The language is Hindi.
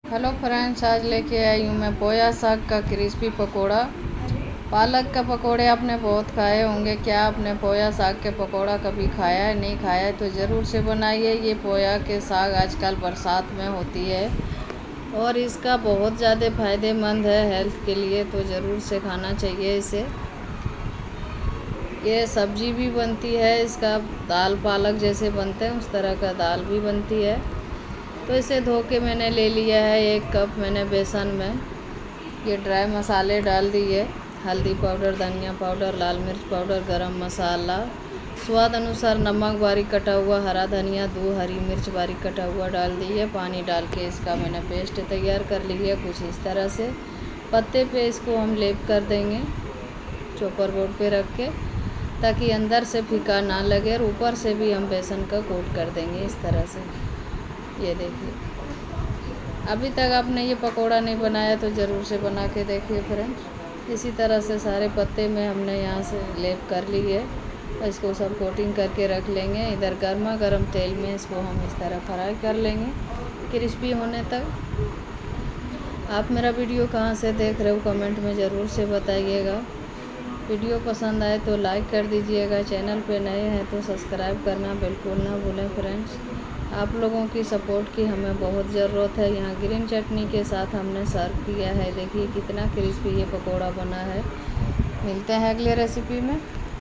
हेलो फ्रेंड्स, आज लेके आई हूँ मैं पोया साग का क्रिस्पी पकोड़ा। पालक का पकोड़े आपने बहुत खाए होंगे। क्या आपने पोया साग के पकोड़ा कभी खाया है? नहीं खाया है तो ज़रूर से बनाइए। ये पोया के साग आजकल बरसात में होती है और इसका बहुत ज़्यादा फ़ायदेमंद है हेल्थ के लिए, तो ज़रूर से खाना चाहिए इसे। ये सब्जी भी बनती है, इसका दाल पालक जैसे बनते हैं उस तरह का दाल भी बनती है। तो इसे धो के मैंने ले लिया है। 1 कप मैंने बेसन में ये ड्राई मसाले डाल दिए, हल्दी पाउडर, धनिया पाउडर, लाल मिर्च पाउडर, गरम मसाला, स्वाद अनुसार नमक, बारीक कटा हुआ हरा धनिया, 2 हरी मिर्च बारीक कटा हुआ डाल दिए। पानी डाल के इसका मैंने पेस्ट तैयार कर लिया कुछ इस तरह से। पत्ते पे इसको हम लेप कर देंगे चॉपर बोर्ड पे रख के, ताकि अंदर से फीका ना लगे, और ऊपर से भी हम बेसन का कोट कर देंगे इस तरह से। ये देखिए, अभी तक आपने ये पकोड़ा नहीं बनाया तो ज़रूर से बना के देखिए फ्रेंड्स। इसी तरह से सारे पत्ते में हमने यहाँ से लेप कर ली है, इसको सब कोटिंग करके रख लेंगे। इधर गर्मा गर्म तेल में इसको हम इस तरह फ्राई कर लेंगे क्रिस्पी होने तक। आप मेरा वीडियो कहाँ से देख रहे हो कमेंट में ज़रूर से बताइएगा। वीडियो पसंद आए तो लाइक कर दीजिएगा, चैनल पे नए हैं तो सब्सक्राइब करना बिल्कुल ना भूलें फ्रेंड्स। आप लोगों की सपोर्ट की हमें बहुत ज़रूरत है। यहाँ ग्रीन चटनी के साथ हमने सर्व किया है। देखिए कितना क्रिस्पी ये पकोड़ा बना है। मिलते हैं अगले रेसिपी में।